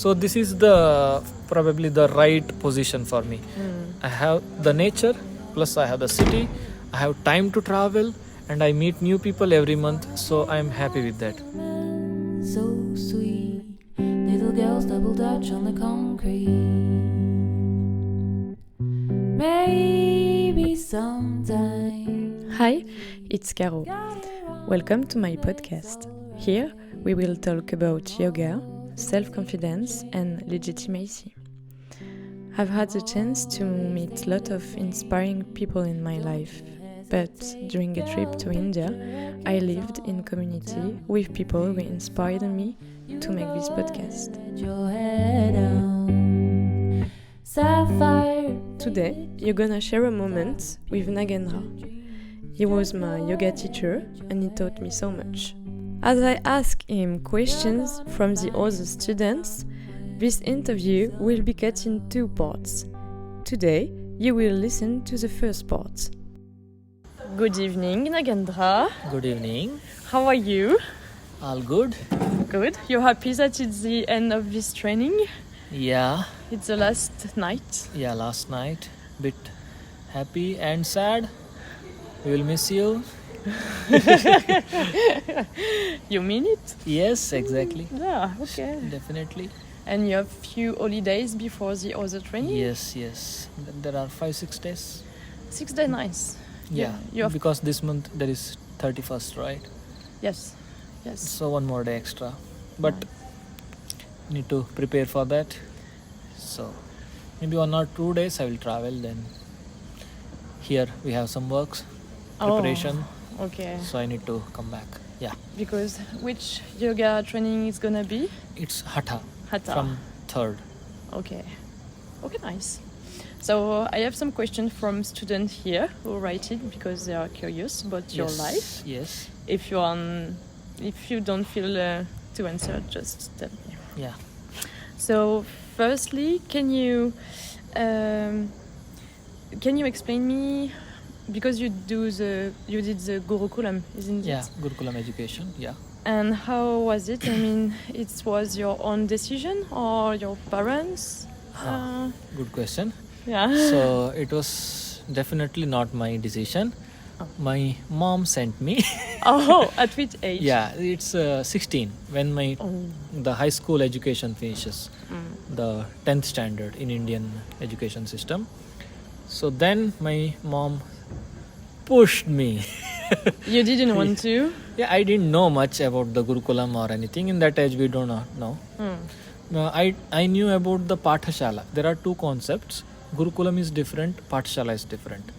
So this is the probably the right position for me. I have the nature, plus I have the city, I have time to travel, and I meet new people every month, so I am happy with that. So sweet, little girls double dutch on the concrete. Maybe sometime. Hi, it's Caro. Welcome to my podcast. Here we will talk about yoga, self-confidence and legitimacy. I've had the chance to meet a lot of inspiring people in my life, but during a trip to India, I lived in community with people who inspired me to make this podcast. Your head down. Sapphire. Today, you're gonna share a moment with Nagendra. He was my yoga teacher and he taught me so much. As I ask him questions from the other students, this interview will be cut in 2 parts. Today, you will listen to the first part. Good evening, Nagendra. Good evening. How are you? All good? Good. You're happy that it's the end of this training? Yeah. It's the last night. Yeah, last night. Bit happy and sad. We will miss you. You mean it? Yes, exactly. Yeah, okay. Definitely. And you have few holidays before the other training? Yes. There are 5-6 days. 6 days, nice. Yeah, you have... because this month there is 31st, right? Yes. So one more day extra. But need to prepare for that. So maybe 1 or 2 days I will travel. Then here we have some works, preparation. Okay. So I need to come back. Yeah. Because which yoga training is gonna be? It's Hatha. Hatha. From 3rd. Okay, nice. So I have some questions from students here who write it because they are curious about your life. Yes. If you don't feel to answer, just tell me. Yeah. So firstly, can you explain me, because you did the Gurukulam, isn't it? Yeah, Gurukulam education. Yeah. And how was it? I mean, it was your own decision or your parents? Good question. Yeah. So it was definitely not my decision. My mom sent me. Oh, at which age? Yeah, it's 16 when the high school education finishes, the 10th standard in Indian education system. So then my mom pushed me. You didn't want to? Yeah, I didn't know much about the Gurukulam or anything. In that age, we do not know. I knew about the Pathashala. There are 2 concepts. Gurukulam is different, Pathashala is different.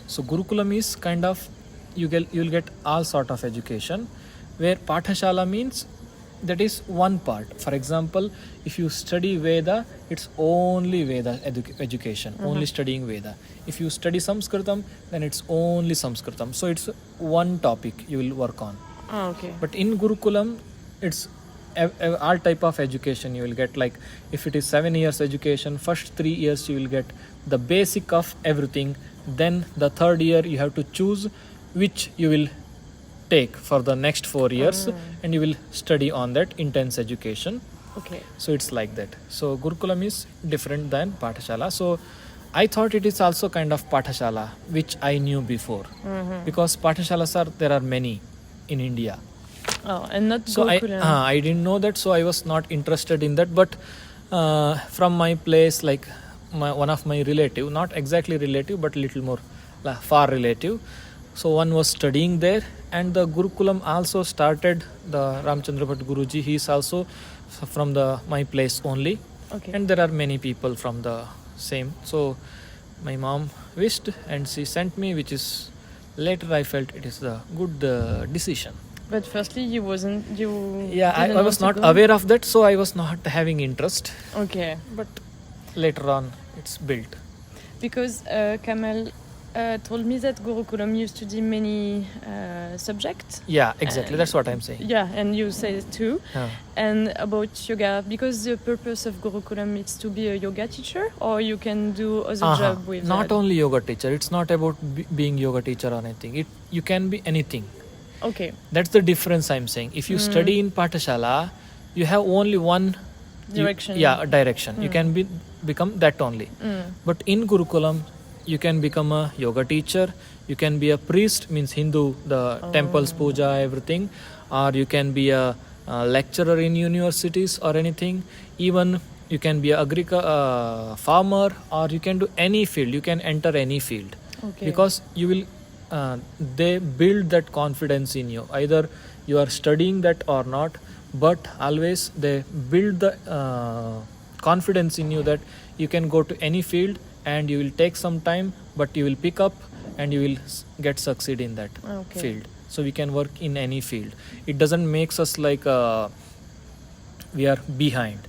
So Gurukulam is kind of, you'll get all sort of education, where Pathashala means that is one part. For example, if you study Veda, it's only Veda education, only studying Veda. If you study Sanskritam, then it's only Sanskritam. So it's one topic you will work on. Okay. But in Gurukulam, it's all type of education you will get. Like if it is 7 years education, first 3 years you will get the basic of everything. Then the 3rd year you have to choose which you will take for the next 4 years, and you will study on that intense education. Okay. So it's like that. So Gurukulam is different than Pathashala. So I thought it is also kind of Pathashala, which I knew before, because Pathashalas there are many in India. Oh, and not so Gurukulam. I didn't know that, so I was not interested in that. But from my place, like one of my relative, not exactly relative, but little more far relative. So one was studying there, and the Gurukulam also started. The Ramchandra Bhatt Guruji, he is also from my place only. Okay. And there are many people from the same. So my mom wished, and she sent me, which is later I felt it is the good decision. But firstly, I was not aware of that, so I was not having interest. Okay. But later on, it's built. Because Kamal told me that Gurukulam used to do many subjects. Yeah, exactly. That's what I'm saying. Yeah, and you say it too. And about yoga, because the purpose of Gurukulam is to be a yoga teacher, or you can do other job with not only yoga teacher. It's not about being yoga teacher or anything. You can be anything. Okay. That's the difference I'm saying. If you study in Pathashala, you have only one Direction. Direction. You can become that only. But in Gurukulam, you can become a yoga teacher, you can be a priest, means Hindu, the temples, puja, everything, or you can be a lecturer in universities or anything. Even you can be a farmer, or you can do any field. You can enter any field. Okay. Because you will they build that confidence in you. Either you are studying that or not, but always they build the confidence in you that you can go to any field and you will take some time, but you will pick up and you will get succeed in that field. So we can work in any field. It doesn't makes us like we are behind.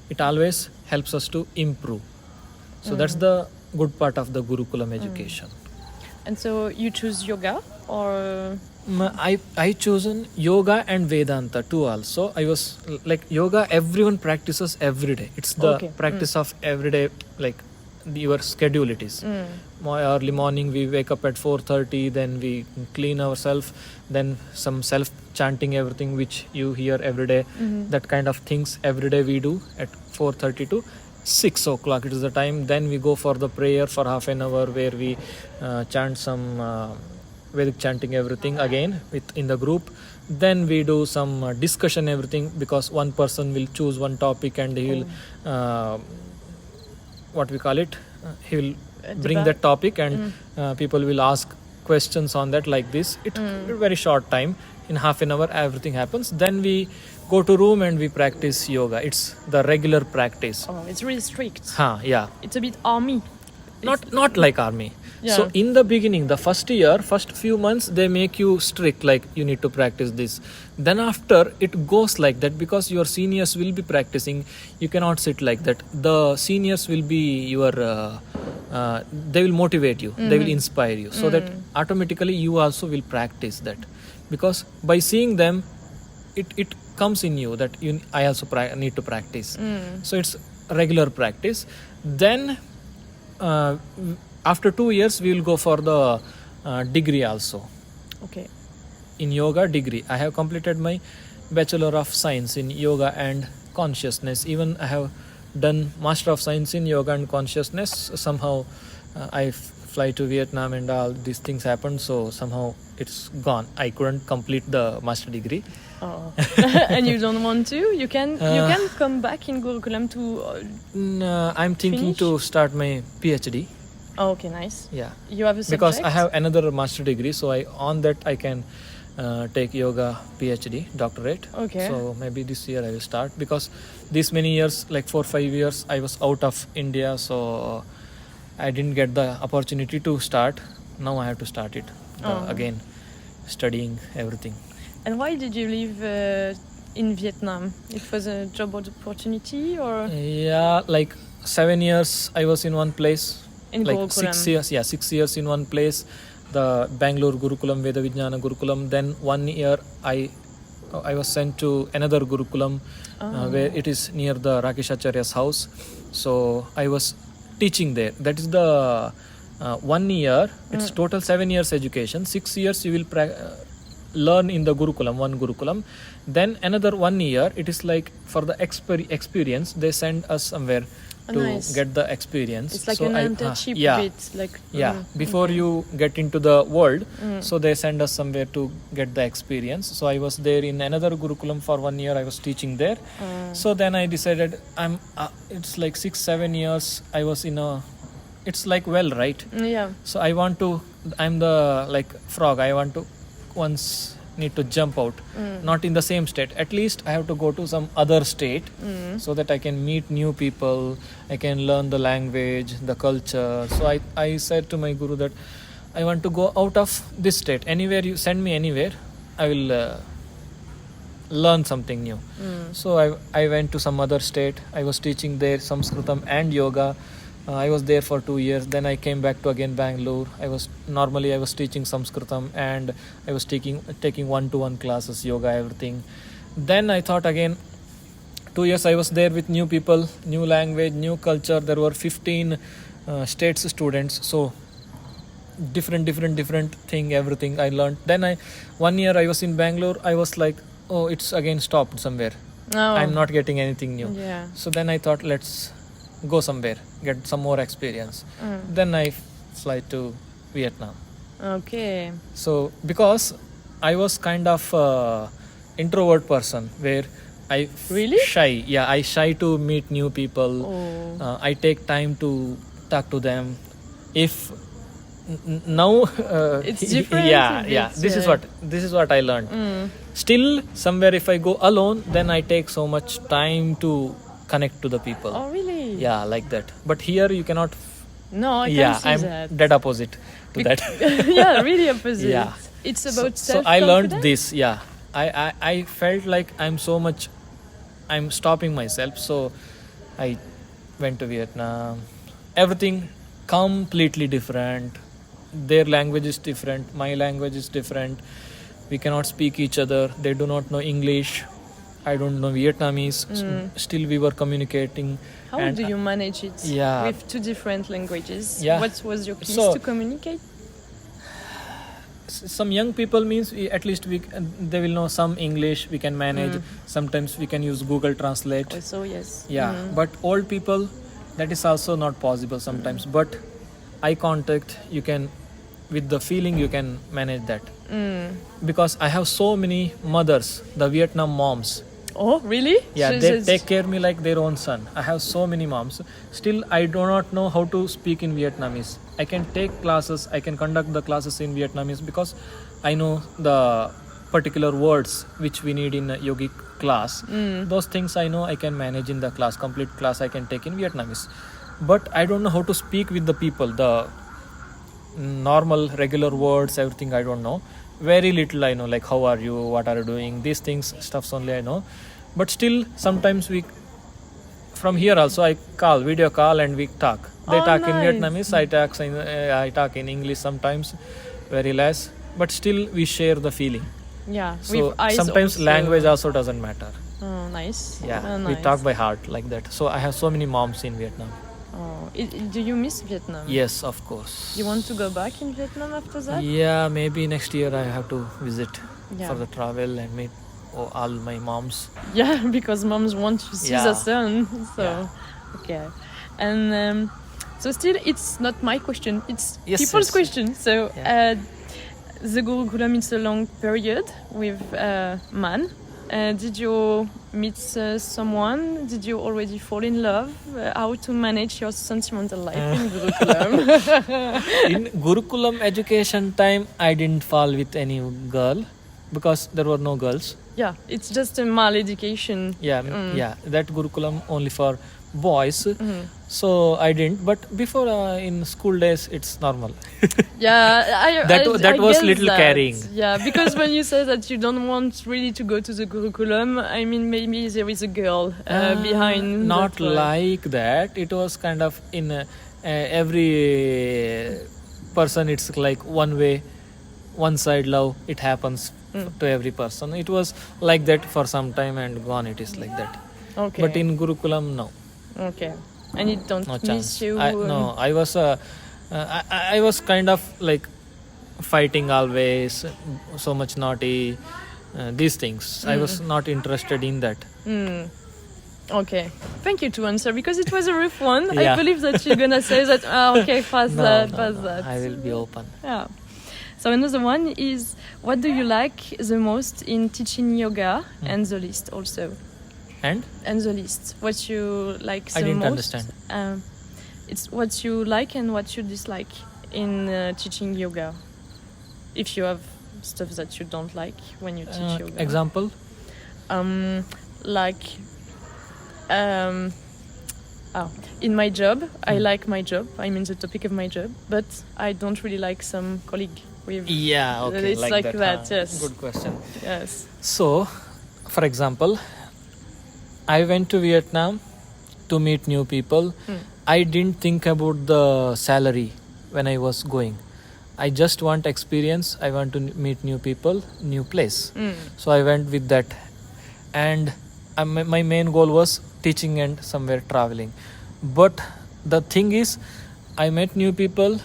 It always helps us to improve. So that's the good part of the Gurukulam education. And so you choose yoga, or I chosen yoga and Vedanta too also. I was like, yoga everyone practices every day. It's the practice of every day, like your schedule it is. Early morning we wake up at 4:30, then we clean ourselves, then some self chanting, everything which you hear every day. That kind of things every day we do at 4:30 to 6 o'clock. It is the time. Then we go for the prayer for half an hour, where we chant some Vedic chanting, everything again in the group. Then we do some discussion, everything, because one person will choose one topic and he will what we call it, he will bring that topic, and people will ask questions on that, like this. It very short time, in half an hour everything happens. Then we go to room and we practice yoga. It's the regular practice. It's really strict. Yeah. It's a bit army. Not like army. So in the beginning, the first few months, they make you strict, like you need to practice this. Then after, it goes like that, because your seniors will be practicing. You cannot sit like that. The seniors will be your they will motivate you, they will inspire you, so that automatically you also will practice that, because by seeing them, it comes in you that I also need to practice. So it's regular practice. Then after 2 years we will go for the degree also. Okay. In yoga, degree. I have completed my Bachelor of Science in Yoga and Consciousness. Even I have done Master of Science in Yoga and Consciousness. Somehow I fly to Vietnam and all these things happened, so somehow it's gone. I couldn't complete the master degree. And you don't want to? You can come back in Gurukulam to I'm thinking finish? to start my PhD. Oh, okay, nice. Yeah. You have a subject? Because I have another master degree, so on that I can take yoga PhD, doctorate. Okay. So maybe this year I will start, because these many years, like 4-5 years, I was out of India, so I didn't get the opportunity to start. Now I have to start it again, studying everything. And why did you live in Vietnam? It was a job opportunity, or? Yeah, like 7 years I was in one place. In like Gurukulam. 6 years, 6 years in one place, the Bangalore Gurukulam, Veda Vijnana Gurukulam. Then 1 year I was sent to another Gurukulam where it is near the Rakesh Acharya's house. So I was teaching there. That is the 1 year. It's total 7 years education. 6 years you will learn in the Gurukulam, one Gurukulam. Then another 1 year, it is like for the experience, they send us somewhere to get the experience. It's like so an internship bit. Like, before you get into the world, so they send us somewhere to get the experience. So I was there in another Gurukulam for 1 year. I was teaching there. So then I decided it's like 6-7 years I was in a, it's like well, right? Yeah. So I'm the like frog. I want to once need to jump out, not in the same state. At least I have to go to some other state so that I can meet new people, I can learn the language, the culture. So I said to my guru that I want to go out of this state. Anywhere you send me, anywhere, I will learn something new. So I went to some other state. I was teaching there Sanskritam and yoga. I was there for 2 years. Then I came back to again Bangalore. I was teaching Sanskritam, and I was taking 1-to-1 classes, yoga, everything. Then I thought again, 2 years I was there with new people, new language, new culture. There were 15 states students. So different thing, everything I learned. Then 1 year I was in Bangalore. I was like, oh, it's again stopped somewhere. Oh. I'm not getting anything new. Yeah. So then I thought, let's go somewhere, get some more experience. Mm. Then I fly to Vietnam. Okay. So because I was kind of introvert person where I Really? shy. Yeah, I shy to meet new people. Oh. I take time to talk to them. If now It's different. yeah, a yeah. bit, This is what I learned. Mm. Still, somewhere if I go alone, then I take so much time to connect to the people. Oh, really? Yeah, like that. But here you cannot. No, I Yeah, can see I'm that. dead opposite to that. Yeah, really opposite. Yeah. It's So, about so I learned self-confidence? this. Yeah, I felt like I'm stopping myself. So I went to Vietnam. Everything completely different. Their language is different. My language is different. We cannot speak each other. They do not know English. I don't know Vietnamese. Still, we were communicating. How and do you manage it Yeah. with two different languages? Yeah. What was your keys So- to communicate? Some young people means at least they will know some English. We can manage. Sometimes we can use Google Translate. Also, yes. Yeah, but old people, that is also not possible sometimes. But eye contact, you can, with the feeling, you can manage that. Because I have so many mothers, the Vietnam moms. Oh, really? Yeah, So they it's- take care of me like their own son. I have so many moms. Still, I do not know how to speak in Vietnamese. I can take classes, I can conduct the classes in Vietnamese because I know the particular words which we need in a yogic class. Those things I know I can manage in the class. Complete class I can take in Vietnamese. But I don't know how to speak with the people. The normal, regular words, everything I don't know. Very little I know, like how are you, what are you doing, these things, stuffs only I know. But still, sometimes from here also I call, video call, and we talk. They Oh, talk nice. in Vietnamese, I talk in English sometimes, very less. But still, we share the feeling. Yeah, So with eyes sometimes also. language also doesn't matter. Oh, nice. Yeah, Oh, we nice. talk by heart like that. So I have so many moms in Vietnam. Oh, do you miss Vietnam? Yes, of course. You want to go back in Vietnam after that? Yeah, maybe next year I have to visit Yeah. for the travel and meet all my moms. Yeah, because moms want to see Yeah. the son. So, Yeah. okay. And so still, it's not my question. It's Yes, people's yes. question. So Yeah. the Gurukulam, it's a long period with man. Did you meet someone? Did you already fall in love? How to manage your sentimental life in Gurukulam? In Gurukulam education time, I didn't fall with any girl because there were no girls. Yeah, it's just a male education. Yeah, yeah, that Gurukulam only for boys. So I didn't. But before in school days, it's normal. Yeah, That I was guess little that. carrying. Yeah, because when you say that you don't want really to go to the Gurukulam, I mean maybe there is a girl behind. Not that, like that. It was kind of in every person. It's like one way, one side love. It happens to every person. It was like that for some time and gone. It is like that. Okay. But in Gurukulam, no. Okay. And you don't No miss chance. you. No, I was I was kind of like fighting always, so much naughty, these things. I was not interested in that. Okay. Thank you to answer because it was a rough one. I Yeah. believe that you're gonna say that. Okay, pass No, that, no, pass no, that. I will be open. Yeah. So another one is, what do you like the most in teaching yoga, and the list also. And And the list, what you like the I didn't most. understand. It's what you like and what you dislike in teaching yoga. If you have stuff that you don't like when you teach yoga. Example? In my job, I like my job. I mean the topic of my job, but I don't really like some colleague with. Yeah, okay, It's like that, huh? yes. Good question. Yes. So, for example, I went to Vietnam to meet new people. I didn't think about the salary when I was going. I just want experience. I want to meet new people, new place. So I went with that. And my main goal was teaching and somewhere traveling. But the thing is, I met new people,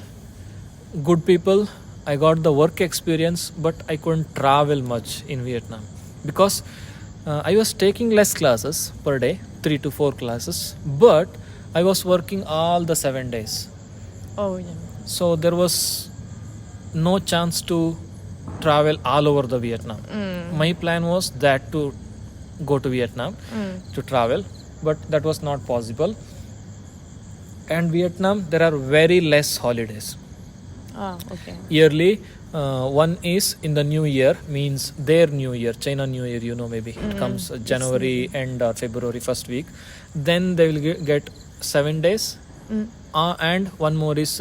good people. I got the work experience, but I couldn't travel much in Vietnam because I was taking less classes per day, 3 to 4 classes, but I was working all the 7 days. Oh, yeah. So there was no chance to travel all over the Vietnam. My plan was that to go to Vietnam to travel, but that was not possible. And Vietnam, there are very less holidays. Ah, okay. Yearly, one is in the new year, means their new year, China new year, you know, maybe it comes January end or February first week. Then they will get 7 days, and one more is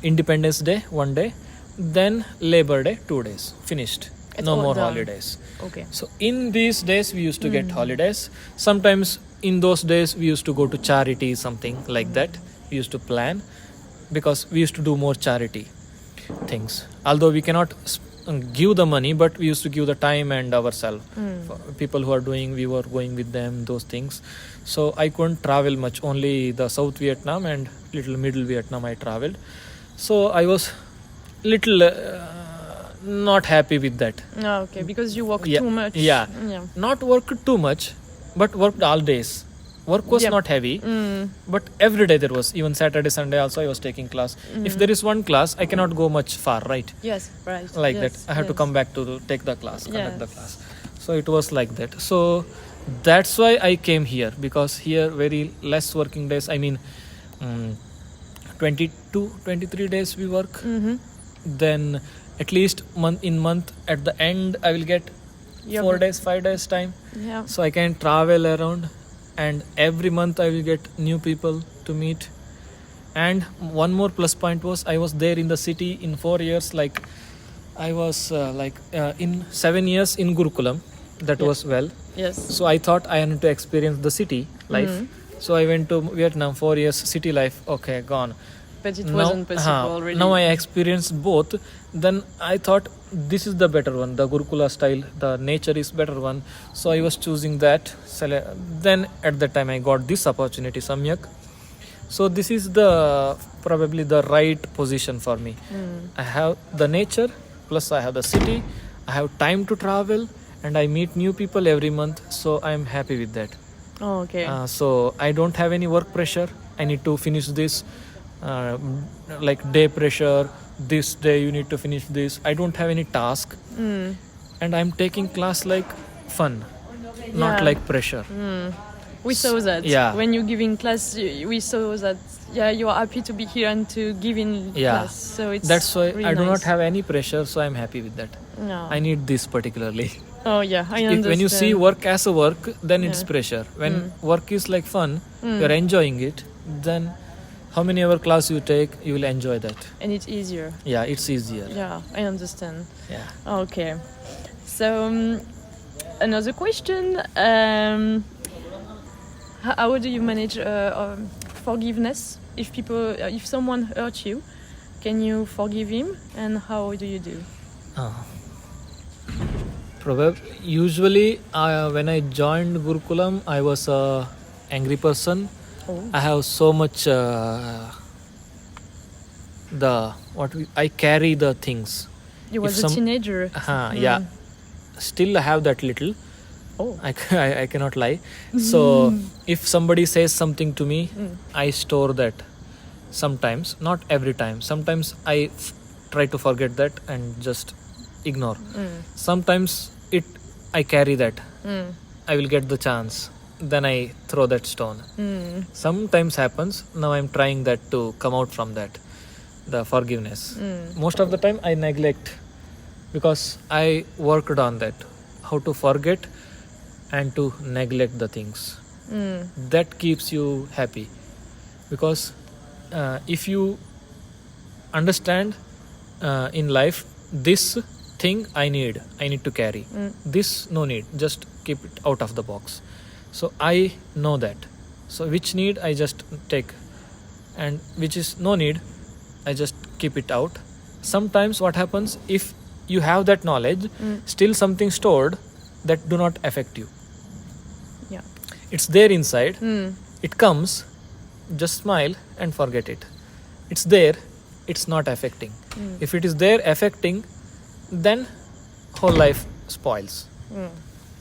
Independence Day, 1 day, then Labor Day, 2 days, finished. It's No all more done. holidays. Okay. So in these days we used to get holidays. Sometimes in those days we used to go to charity, something like that. We used to plan because we used to do more charity things. Although we cannot give the money, but we used to give the time and ourselves. For people who are doing, we were going with them, those things. So I couldn't travel much. Only the South Vietnam and little Middle Vietnam I traveled. So I was little not happy with that. Ah, okay, because you work Yeah, too much. yeah. Yeah. Not worked too much, but worked all days. Work was Yep. not heavy, but every day there was. Even Saturday, Sunday also I was taking class. If there is one class, I cannot go much far, right? Yes, right. Like yes, that. I have to yes. come back to take the class, conduct the Yes. class. So it was like that. So that's why I came here, because here very less working days. I mean, 22, 23 days we work. Then at least month at the end I will get Yeah. 4 days, 5 days time. Yeah. So I can travel around, and every month I will get new people to meet. And one more plus point was I was there in the city in 4 years. Like I was in 7 years in Gurukulam. That Yeah. was well. Yes. So I thought I had to experience the city life. So I went to Vietnam, 4 years city life. Okay, gone. But it wasn't possible, really. Now I experienced both. Then I thought this is the better one, the Gurukula style. The nature is better one. So I was choosing that. Then at that time I got this opportunity, Samyak. So this is probably the right position for me. I have the nature, plus I have the city. I have time to travel, and I meet new people every month. So I am happy with that. Oh, okay. So I don't have any work pressure. I need to finish this, like day pressure. This day you need to finish this. I don't have any task, and I'm taking class like fun, not Yeah. like pressure. We saw that. Yeah. When you're giving class, we saw that. Yeah, you are happy to be here and to give in Yeah. class. So it's That's why really I do not nice. have any pressure. So I'm happy with that. No. I need this particularly. Oh yeah, I understand. When you see work as a work, then it's Yeah. pressure. When work is like fun, you're enjoying it. Then how many hour class you take, you will enjoy that. And it's easier. Yeah, it's easier. Yeah, I understand. Yeah. Okay. So another question: how do you manage forgiveness? If someone hurt you, can you forgive him? And how do you do? Usually, when I joined Gurukulam, I was a angry person. Oh. I have so much I carry the things. You was If a some- teenager. Yeah. Still I have that little. Oh. I cannot lie. So if somebody says something to me, I store that. Sometimes, not every time. Sometimes I try to forget that and just ignore. Sometimes I carry that. I will get the chance. Then I throw that stone. Sometimes happens. Now I'm trying that to come out from that. The forgiveness. Most of the time I neglect, because I worked on that. How to forget and to neglect the things. That keeps you happy. Because if you understand in life, this thing I need to carry. This no need, just keep it out of the box. So I know that. So which need I just take, and which is no need, I just keep it out. Sometimes what happens, if you have that knowledge, still something stored that do not affect you. Yeah. It's there inside. It comes, just smile and forget it. It's there, it's not affecting. If it is there affecting, then whole life spoils.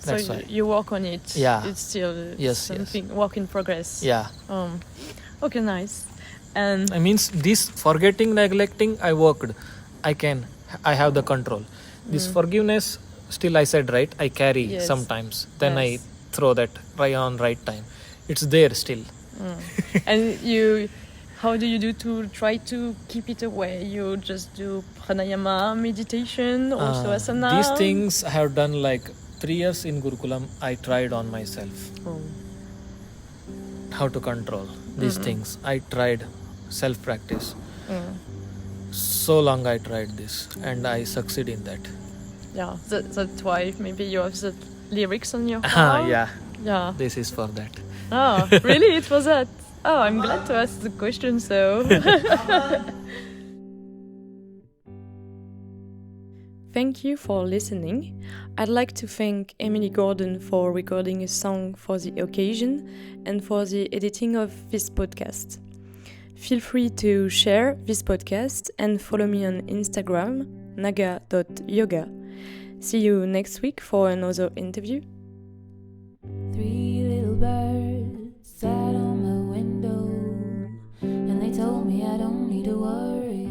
That's why. You work on it. Yeah. It's still Yes, something work in progress. Yeah. Okay, nice. And I means this forgetting, neglecting, I worked. I have the control. This forgiveness, still I said right, I carry Yes. sometimes. Then I Yes. throw that right on right time. It's there still. and how do you do to try to keep it away? You just do pranayama, meditation, also asana? These things I have done like 3 years in Gurukulam. I tried on myself how to control these things. I tried self-practice. So long I tried this and I succeed in that. Yeah, that's why maybe you have the lyrics on your heart. Yeah. This is for that. Oh, really? It was that? Oh, I'm glad to ask the question, so. Thank you for listening. I'd like to thank Emilie Gordon for recording a song for the occasion and for the editing of this podcast. Feel free to share this podcast and follow me on Instagram, naga.yoga. See you next week for another interview. 3 little birds sat on my window, and they told me I don't need to worry.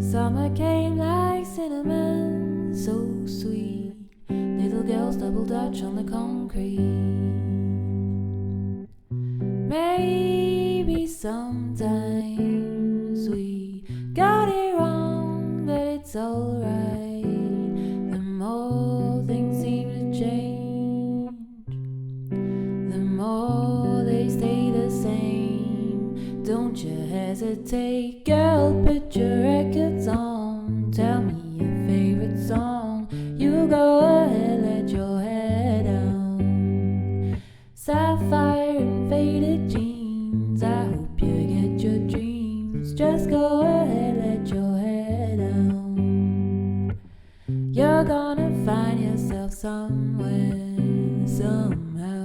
Summer came like cinnamon, so sweet. Little girls double dutch on the concrete. Maybe sometimes we got it wrong, but it's alright. The more things seem to change, the more they stay the same. Don't you hesitate, girl, put your records on. Tell me your favorite song. You go ahead, let your head down. Sapphire and faded jeans, I hope you get your dreams. Just go ahead, let your head down. You're gonna find yourself somewhere, somehow.